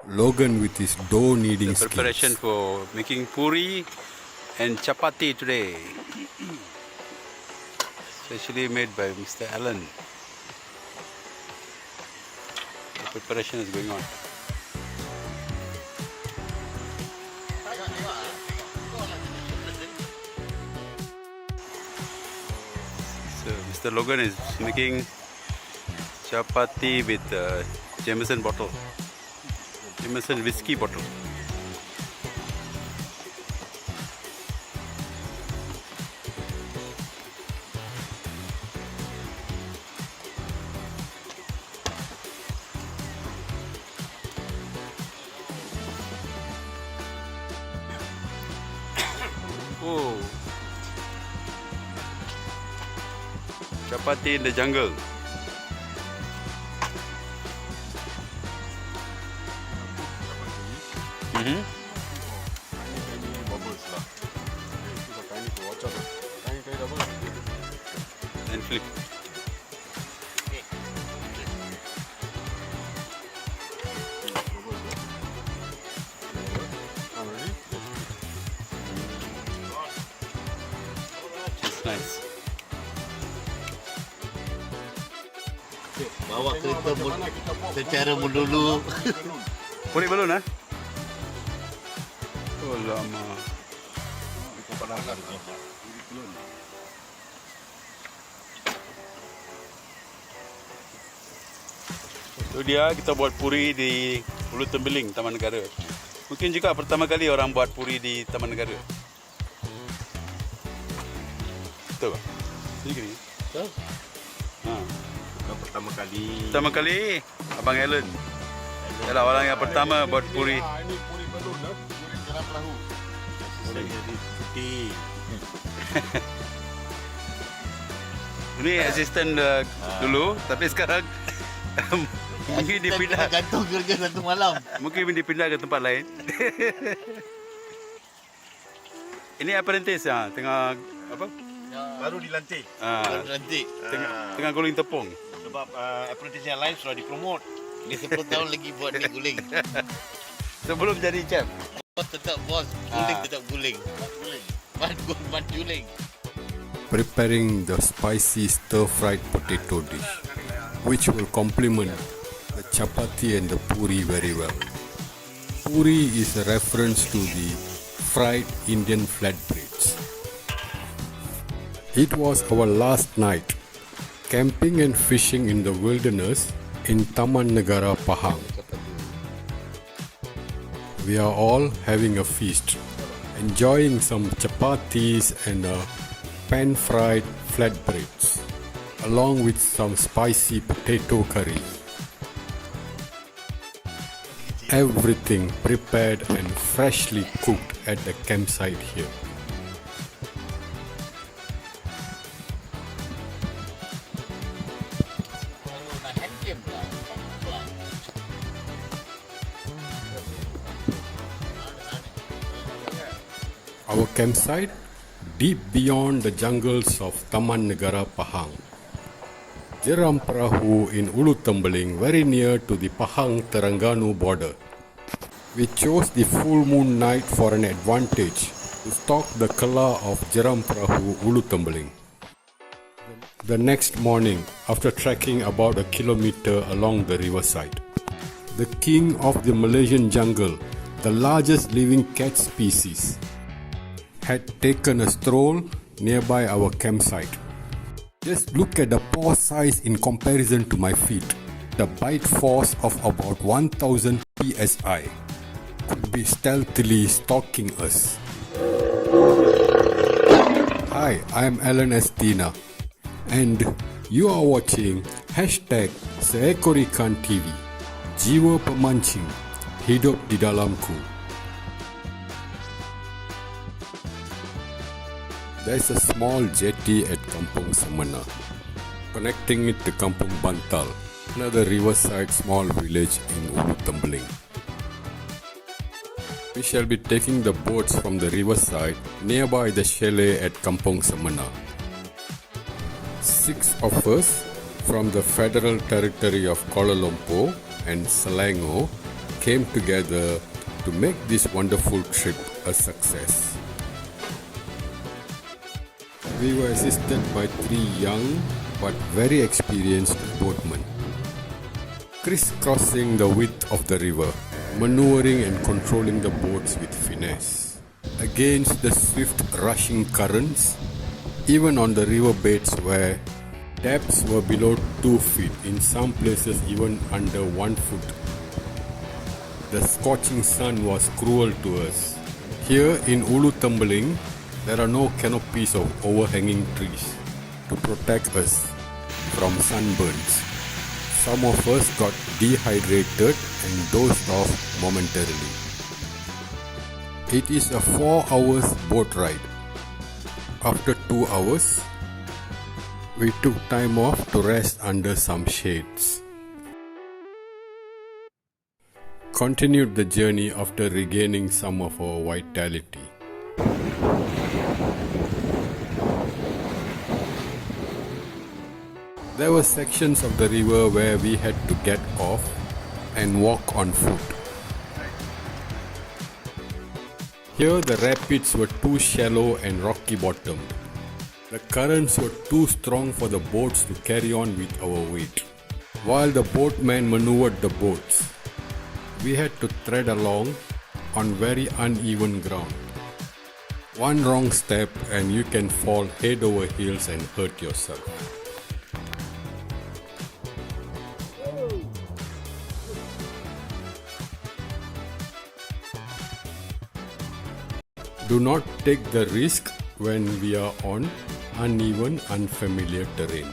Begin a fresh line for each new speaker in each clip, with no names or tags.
Logan with his dough kneading skills.
Preparation for making puri and chapati today. Specially made by Mr. Allen. The preparation is going on. So Mr. Logan is making chapati with Jameson bottle. Jameson whiskey bottle. Oh, chapati in the jungle. And flip. It's nice.
Bawa kereta secara melulu.
Puri balon ah? Oh lama. Itu dia kita buat puri di Hulu Tembeling, Taman Negara. Mungkin juga pertama kali orang buat puri di Taman Negara. Betul tak? Begini.
Betul.
Ha.
Pertama kali.
Pertama kali Abang Allen. Adalah orang yang pertama buat puri.
Ini puri balon dah. Puri jeram perahu. Boleh jadi putih.
Ini asisten dulu, tapi sekarang mungkin dipindah.
Gantung kerja satu malam.
Mungkin dipindah ke tempat lain. Ini apprentice tengah apa?
Baru dilantik.
Baru
dilantik.
Tengah guling tepung.
Sebab apprentice yang lain sudah dipromot. Dia 10 tahun lagi buat ni guling.
Sebelum jadi chef.
Bos tetap bos, guling tetap guling. Mat guling.
Preparing the spicy stir-fried potato dish, which will complement the chapati and the puri very well. Puri is a reference to the fried Indian flatbreads. It was our last night camping and fishing in the wilderness in Taman Negara Pahang. We are all having a feast, enjoying some chapatis and pan-fried flatbreads, along with some spicy potato curry. Everything prepared and freshly cooked at the campsite here. Our campsite, deep beyond the jungles of Taman Negara Pahang. JERAM PERAHU in Hulu Tembeling, very near to the Pahang-Terengganu border. We chose the full moon night for an advantage to stalk the Kala of JERAM PERAHU Hulu Tembeling. The next morning, after trekking about a kilometer along the riverside, the king of the Malaysian jungle, the largest living cat species, had taken a stroll nearby our campsite. Just look at the paw size in comparison to my feet. The bite force of about 1000 psi could be stealthily stalking us. Hi, I am Alan Estina and you are watching #Seekor Ikan TV. Jiwa pemancing, hidup di dalamku. There is a small jetty at Kampung Semena, connecting it to Kampung Bantal, another riverside small village in Hulu Tembeling. We shall be taking the boats from the riverside nearby the chalet at Kampung Semena. 6 of us from the Federal Territory of Kuala Lumpur and Selangor came together to make this wonderful trip a success. We were assisted by 3 young but very experienced boatmen, crisscrossing the width of the river, maneuvering and controlling the boats with finesse against the swift rushing currents, even on the river beds where depths were below 2 feet, in some places even under 1 foot. The scorching sun was cruel to us. Here in Hulu Tembeling, there are no canopies of overhanging trees to protect us from sunburns. Some of us got dehydrated and dozed off momentarily. It is a 4 hours boat ride. After 2 hours, we took time off to rest under some shades. Continued the journey after regaining some of our vitality. There were sections of the river where we had to get off and walk on foot. Here the rapids were too shallow and rocky bottomed. The currents were too strong for the boats to carry on with our weight. While the boatmen maneuvered the boats, we had to tread along on very uneven ground. One wrong step and you can fall head over heels and hurt yourself. Do not take the risk when we are on uneven, unfamiliar terrain.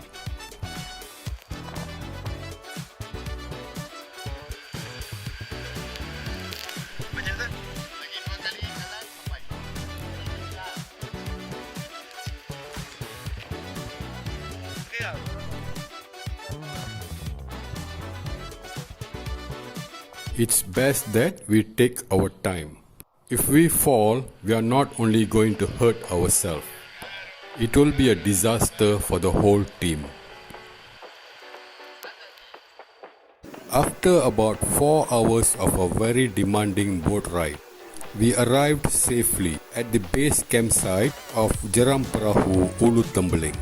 It's best that we take our time. If we fall, we are not only going to hurt ourselves, it will be a disaster for the whole team. After about 4 hours of a very demanding boat ride, we arrived safely at the base campsite of JERAM PERAHU, Hulu Tembeling.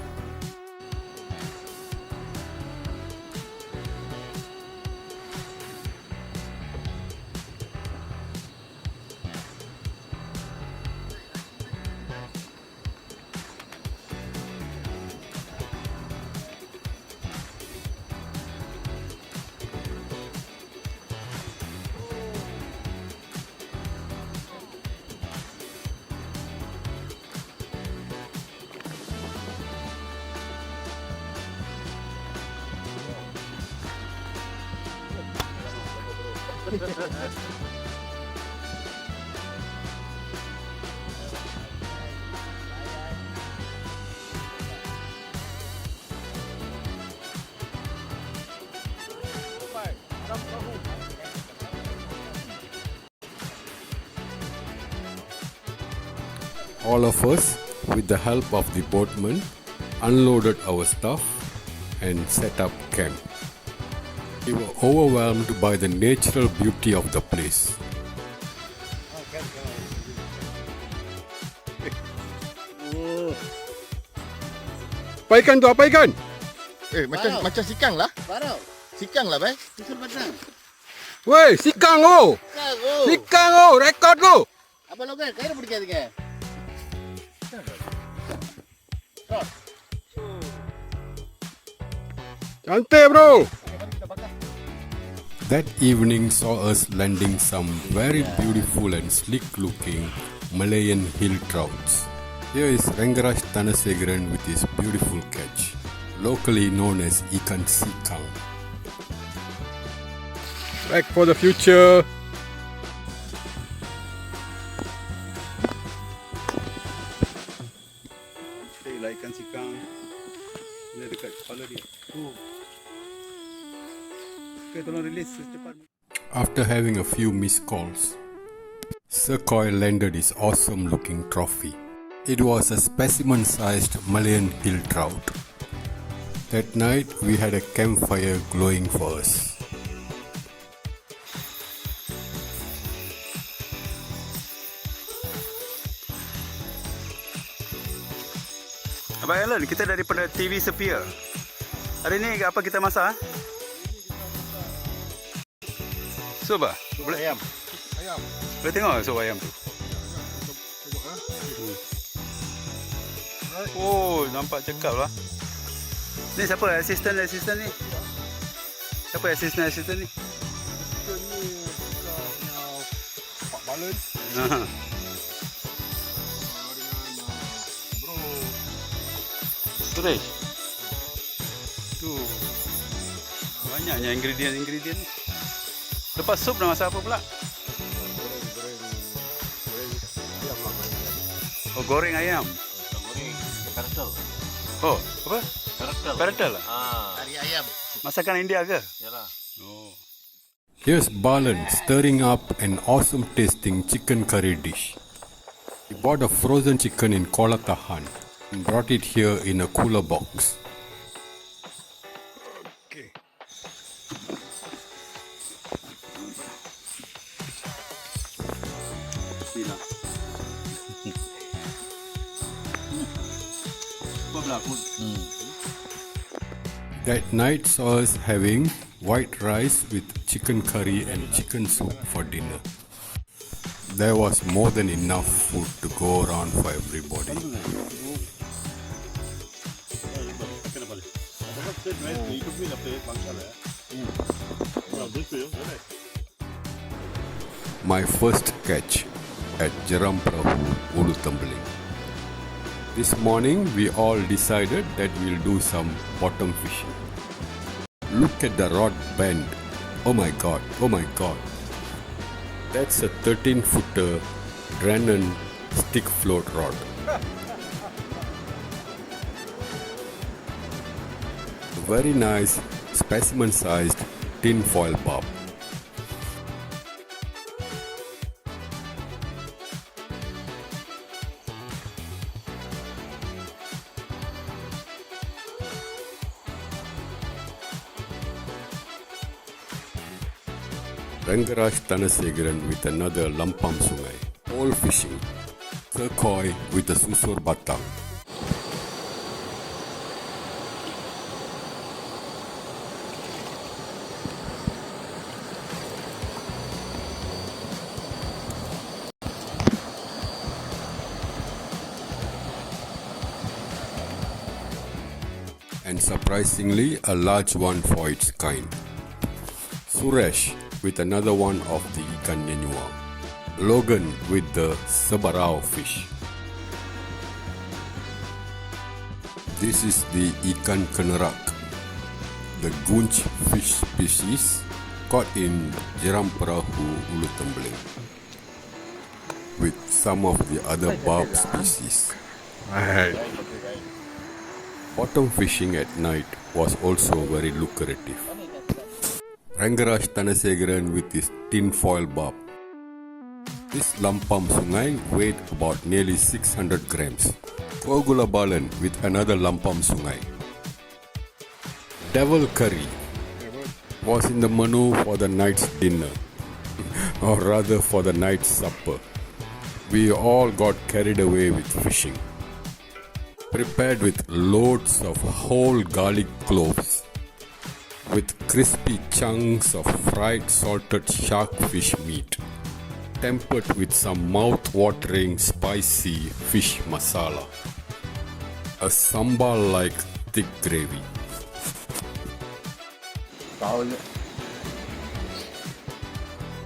All of us, with the help of the boatmen, unloaded our stuff and set up camp. We were overwhelmed by the natural beauty of the place.
Apa ikan tu? Apa ikan?
Macam sikang lah.
Barau.
Sikang lah, bhai.
Susul pasang.
Weh, sikang oh! Sikang oh! Rekod tu!
Apa lo kan? Kaya பிடிக்காதுங்க.
Cantik bro!
That evening saw us landing some very beautiful and sleek looking Malayan hill trouts. Here is Rengaraj Tanasegaran with his beautiful catch, locally known as ikan SIKANG.
Back for the future!
Lah ikan sikang. Ini dekat kepala dia. Okay, tolong release secepat.
After having a few missed calls, Sekoy landed his awesome looking trophy. It was a specimen-sized Malayan hill trout. That night we had a campfire glowing for us.
Abang Alan, kita daripada TV Sepia. Hari ni apa kita masak? Sup ah? Boleh
Ayam.
boleh tengok sup ayam tu. Oh, nampak cekap lah. Ni siapa asisten ni? Siapa asisten ni?
Chicken ni kita punya Pak Balen
Ha.
dengan bro
Suresh. Tu. Banyaknya ingredient ni. Lepas sup nak masak apa pula?
goreng ayam lah.
Oh, goreng ayam.
Goreng karakter.
Oh, apa?
Karakter.
Karakter lah.
Kari ayam.
Masakan India ke?
Yalah.
Oh.
Here's Balan stirring up an awesome tasting chicken curry dish. He bought a frozen chicken in Kolatahan and brought it here in a cooler box.
Okay.
Sila. Apa pula aku?
That night saw us having white rice with chicken curry and chicken soup for dinner. There was more than enough food to go around for everybody. My first catch at JERAM PERAHU, Hulu Tembeling. This morning we all decided that we'll do some bottom fishing. Look at the rod bend. Oh my god. That's a 13-footer Drennan stick float rod. Very nice specimen sized tin foil barb. Rangaraj Tanasegaran with another Lampam Sungai. All fishing. Turkoi with a Susur Batang. And surprisingly, a large one for its kind. Suresh with another one of the ikan nyenyua. Logan with the SEBARAU fish. This is the ikan KENERAK, the gunch fish species caught in JERAM PERAHU Hulu Tembeling, with some of the other barb species. Bottom fishing at night was also very lucrative. Rangaraj Tanasegaran with his tin foil barb. This Lampam Sungai weighed about nearly 600 grams. Kogula Balan with another Lampam Sungai. Devil curry was in the menu for the night's dinner, or rather for the night's supper. We all got carried away with fishing. Prepared with loads of whole garlic cloves, with crispy chunks of fried salted shark fish meat, tempered with some mouth-watering spicy fish masala. A sambal-like thick gravy.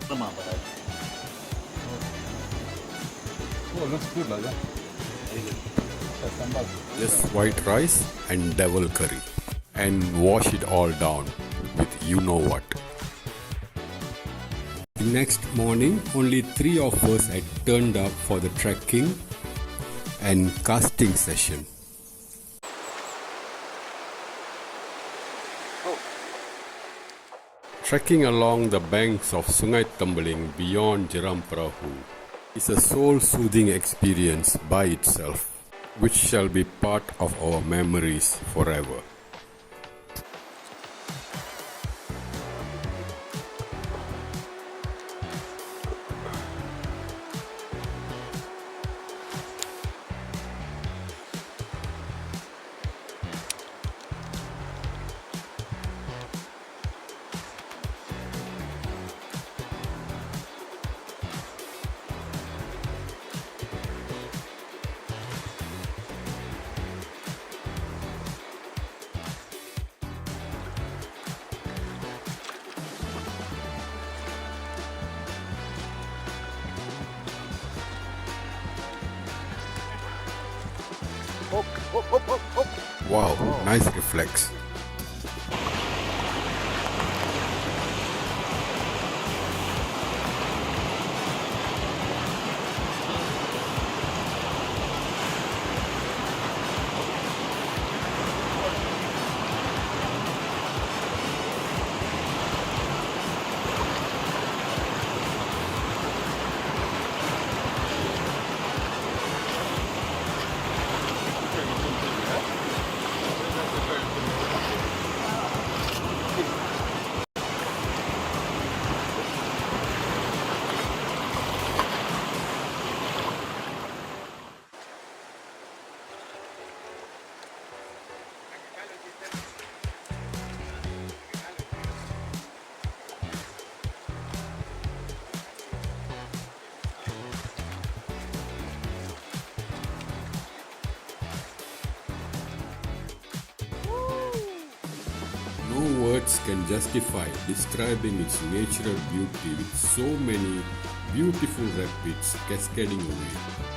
Lemah pada.
Oh, looks good like that.
Just white rice and devil curry, and wash it all down with you know what. The next morning, only 3 of us had turned up for the trekking and casting session. Trekking along the banks of Sungai Tembeling beyond JERAM PERAHU is a soul-soothing experience by itself, which shall be part of our memories forever. Wow, nice reflex. No words can justify describing its natural beauty with so many beautiful rapids cascading away.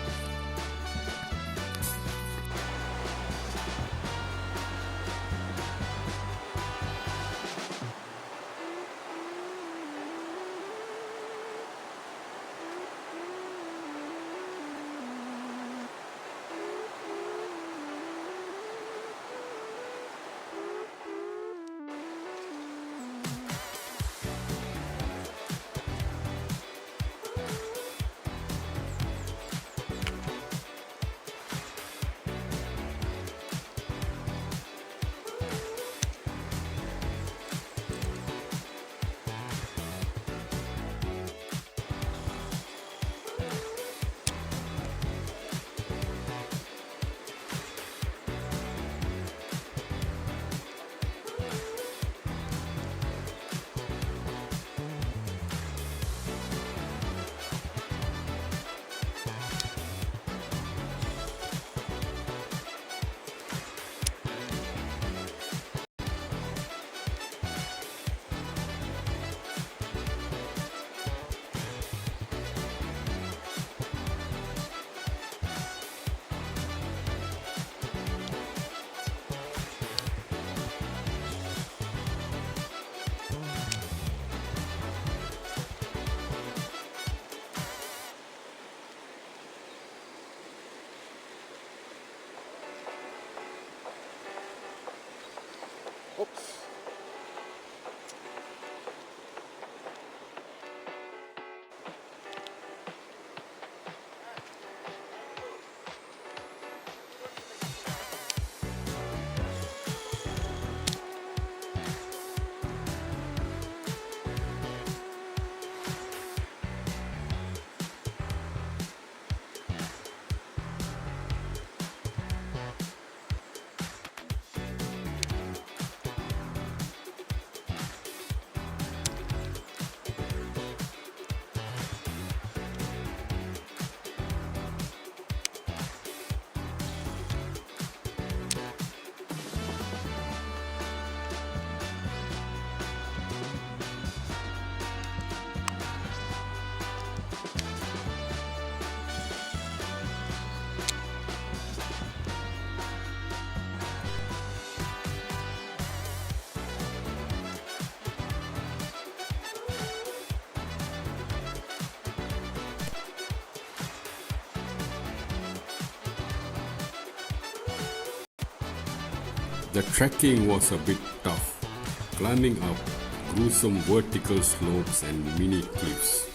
The trekking was a bit tough, climbing up gruesome vertical slopes and mini cliffs.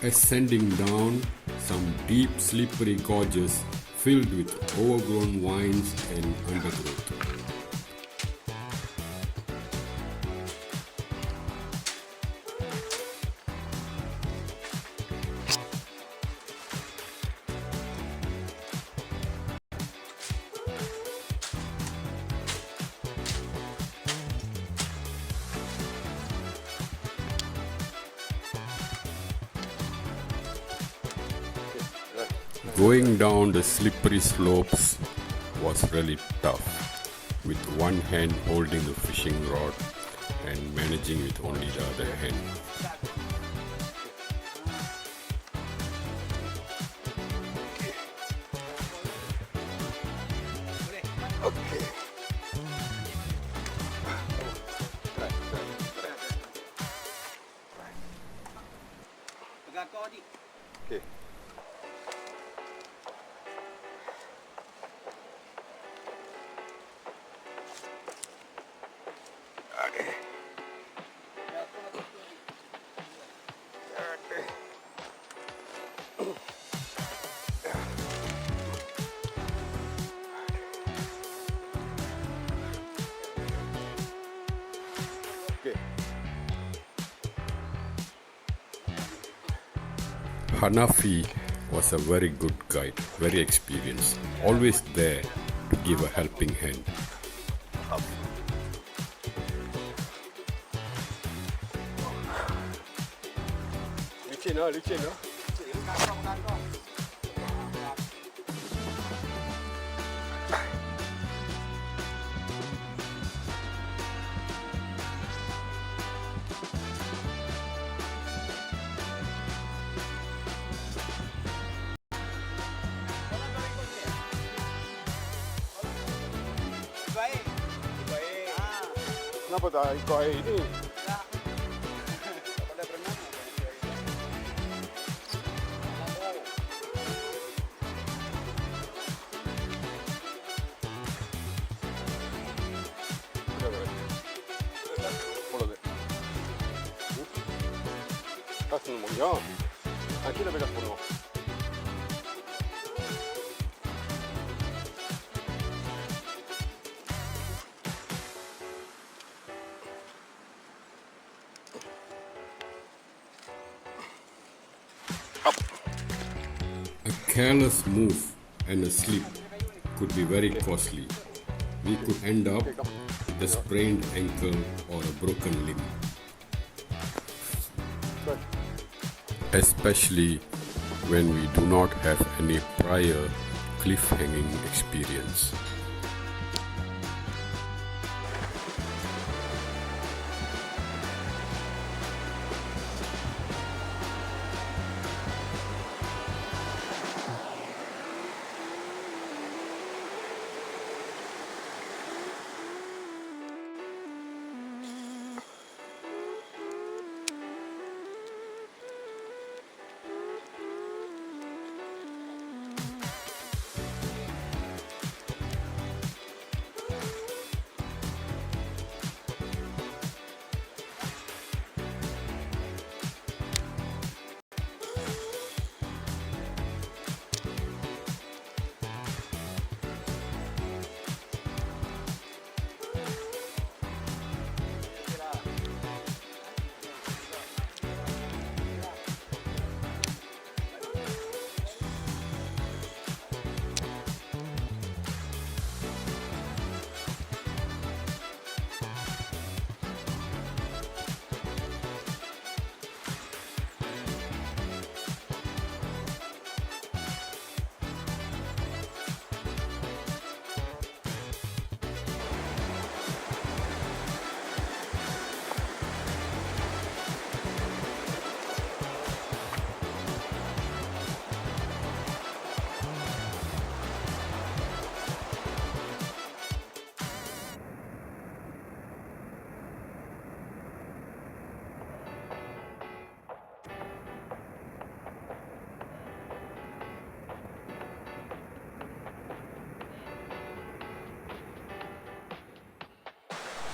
Ascending down some deep slippery gorges filled with overgrown vines and undergrowth. Going down the slippery slopes was really tough, with one hand holding the fishing rod and managing with only the other hand.
Okay.
Hanafi was a very good guide, very experienced, always there to give a helping hand.
Licin lah. Kenapa tak ikut air ni? Kasih nombor ya. Nanti dah bekas penuh.
A careless move and a slip could be very costly. We could end up with a sprained ankle or a broken limb. Especially when we do not have any prior cliff-hanging experience.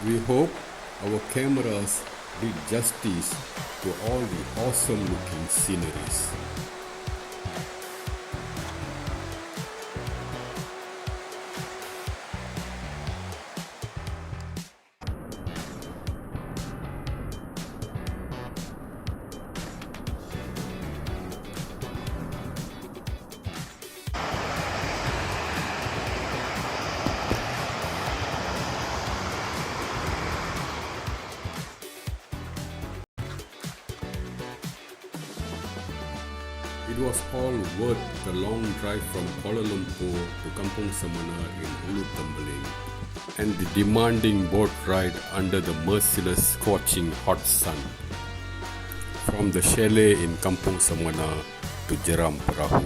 We hope our cameras did justice to all the awesome looking sceneries. It was all worth the long drive from Kuala Lumpur to Kampung Semana in Hulu Tembeling and the demanding boat ride under the merciless scorching hot sun. From the chalet in Kampung Semana to JERAM PERAHU.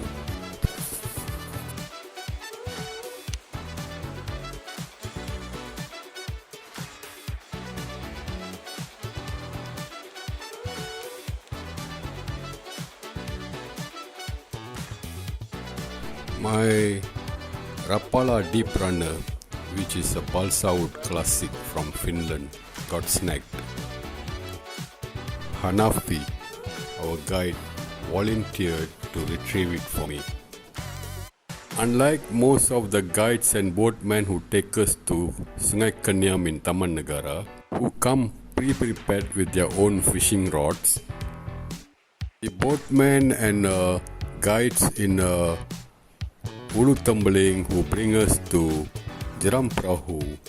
My Rapala Deep Runner, which is a balsa wood classic from Finland, got snagged. Hanafi, our guide, volunteered to retrieve it for me. Unlike most of the guides and boatmen who take us to Sungai Kenyam in Taman Negara, who come pre-prepared with their own fishing rods, the boatmen and guides in Hulu Tembeling who bring us to JERAM PERAHU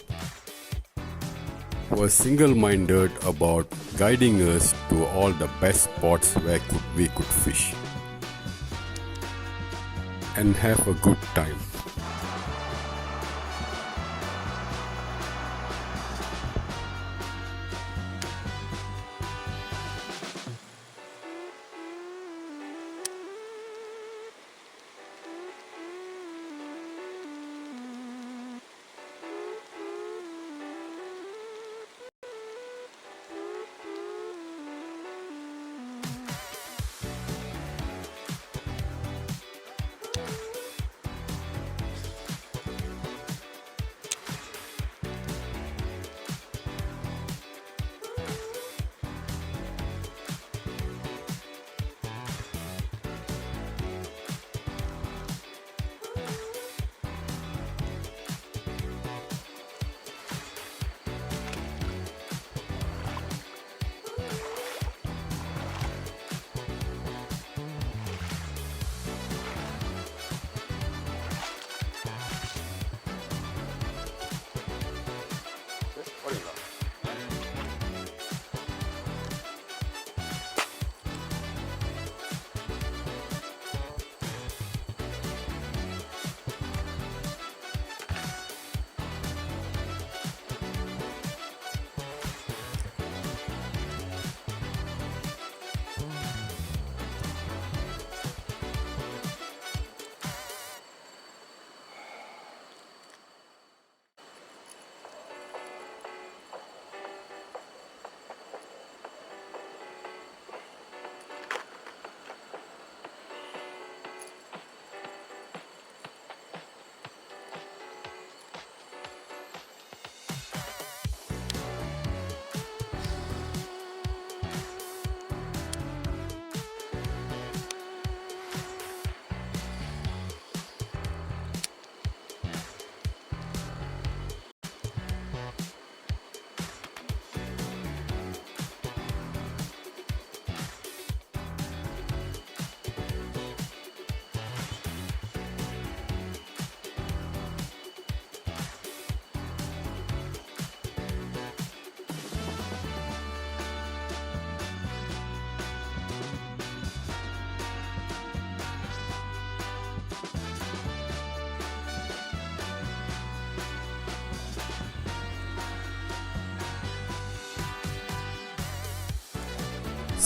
were single-minded about guiding us to all the best spots where we could fish and have a good time.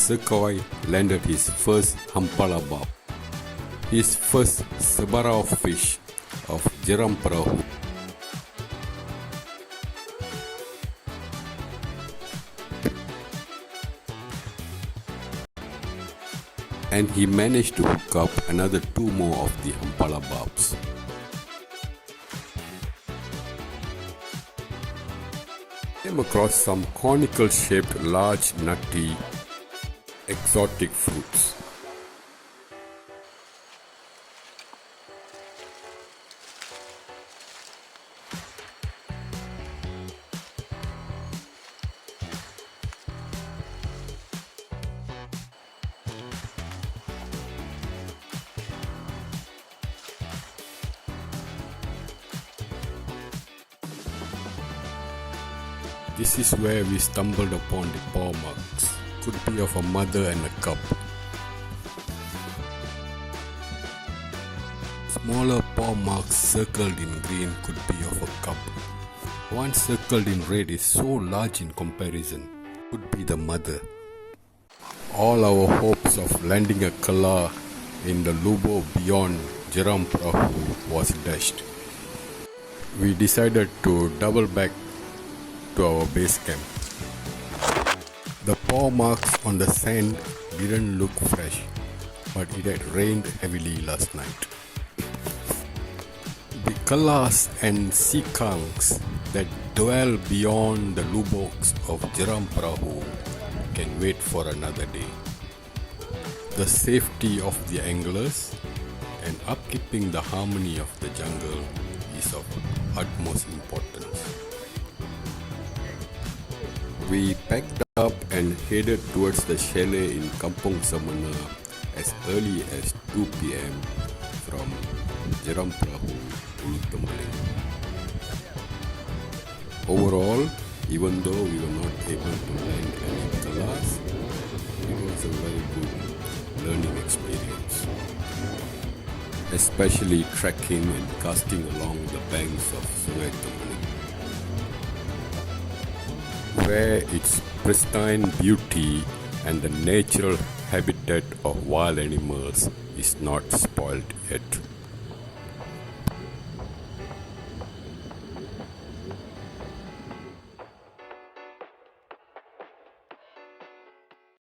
Sekoy landed his first hampala bob, his first SEBARAU fish of JERAM PERAHU. And he managed to hook up another 2 more of the hampala bobs. came across some conical shaped large nutty exotic fruits. This is where we stumbled upon the paw marks. Could be of a mother and a cub. Smaller paw marks circled in green could be of a cub. One circled in red is so large in comparison. Could be the mother. All our hopes of landing a kala in the Lubo beyond JERAM PERAHU was dashed. We decided to double back to our base camp. The paw marks on the sand didn't look fresh, but it had rained heavily last night. The kalas and sikangs that dwell beyond the luboks of JERAM PERAHU can wait for another day. The safety of the anglers and upkeeping the harmony of the jungle is of utmost importance. We packed up and headed towards the chalet in Kampong Semena as early as 2 p.m. from JERAM PERAHU, Hulu, Tembeling. Overall, even though we were not able to land any kalas, it was a very good learning experience, especially trekking and casting along the banks of Sungai Tembeling, where its pristine beauty and the natural habitat of wild animals is not spoiled yet.